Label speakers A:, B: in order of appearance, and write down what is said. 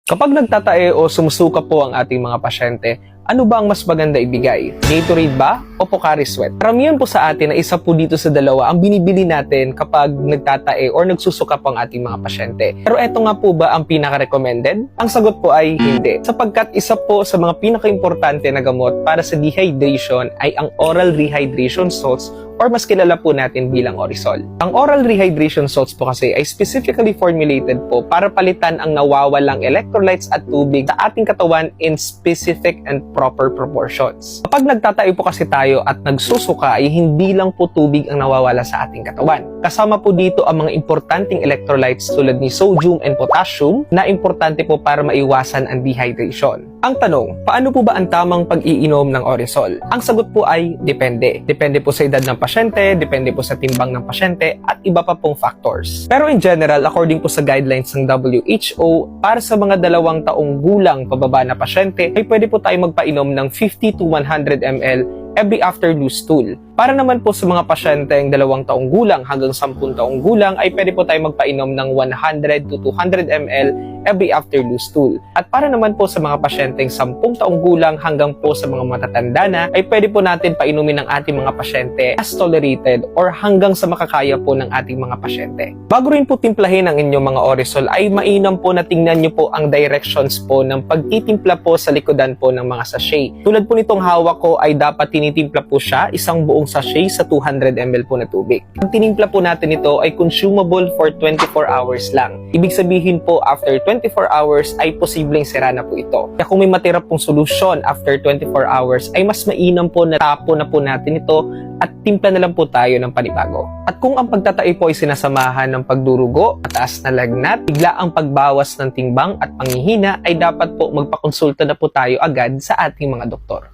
A: Kapag nagtatae o sumusuka po ang ating mga pasyente, ano ba ang mas maganda ibigay? Gatorade ba o Pocari Sweat? Karamihan po sa atin na isa po dito sa dalawa ang binibili natin kapag nagtatae or nagsusuka po ang ating mga pasyente. Pero eto nga po ba ang pinaka-recommended? Ang sagot po ay hindi. Sapagkat isa po sa mga pinaka-importante na gamot para sa dehydration ay ang oral rehydration salts or mas kilala po natin bilang Orisol. Ang oral rehydration salts po kasi ay specifically formulated po para palitan ang nawawalang electrolytes at tubig sa ating katawan in specific and proper proportions. Kapag nagtatayo po kasi tayo at nagsusuka ay hindi lang po tubig ang nawawala sa ating katawan. Kasama po dito ang mga importanteng electrolytes tulad ni sodium and potassium na importante po para maiwasan ang dehydration. Ang tanong, paano po ba ang tamang pag-iinom ng Orisol? Ang sagot po ay depende. Depende po sa edad ng pasyente, depende po sa timbang ng pasyente, at iba pa pong factors. Pero in general, according po sa guidelines ng WHO, para sa mga 2 taong gulang pababa na pasyente, ay pwede po tayo magpainom ng 50 to 100 ml every after loose stool. Para naman po sa mga pasyenteng 2 taong gulang hanggang 10 taong gulang, ay pwede po tayo magpainom ng 100 to 200 ml every after loose stool. At para naman po sa mga pasyenteng 10 taong gulang hanggang po sa mga matatanda na, ay pwede po natin painumin ng ating mga pasyente as tolerated or hanggang sa makakaya po ng ating mga pasyente. Bago rin po timplahin ang inyong mga Orisol, ay mainam po na tingnan nyo po ang directions po ng pagtitimpla po sa likodan po ng mga sachet. Tulad po nitong hawak ko ay dapat tinitimpla po siya isang buong sachet sa 200 ml po na tubig. Ang tinimpla po natin ito ay consumable for 24 hours lang. Ibig sabihin po after 24 hours ay posibleng sira na po ito. Kaya kung may matira pong solusyon after 24 hours ay mas mainam po na tapo na po natin ito at timpla na lang po tayo ng panibago. At kung ang pagtatae po ay sinasamahan ng pagdurugo, mataas na lagnat, bigla ang pagbawas ng timbang at panghihina, ay dapat po magpakonsulta na po tayo agad sa ating mga doktor.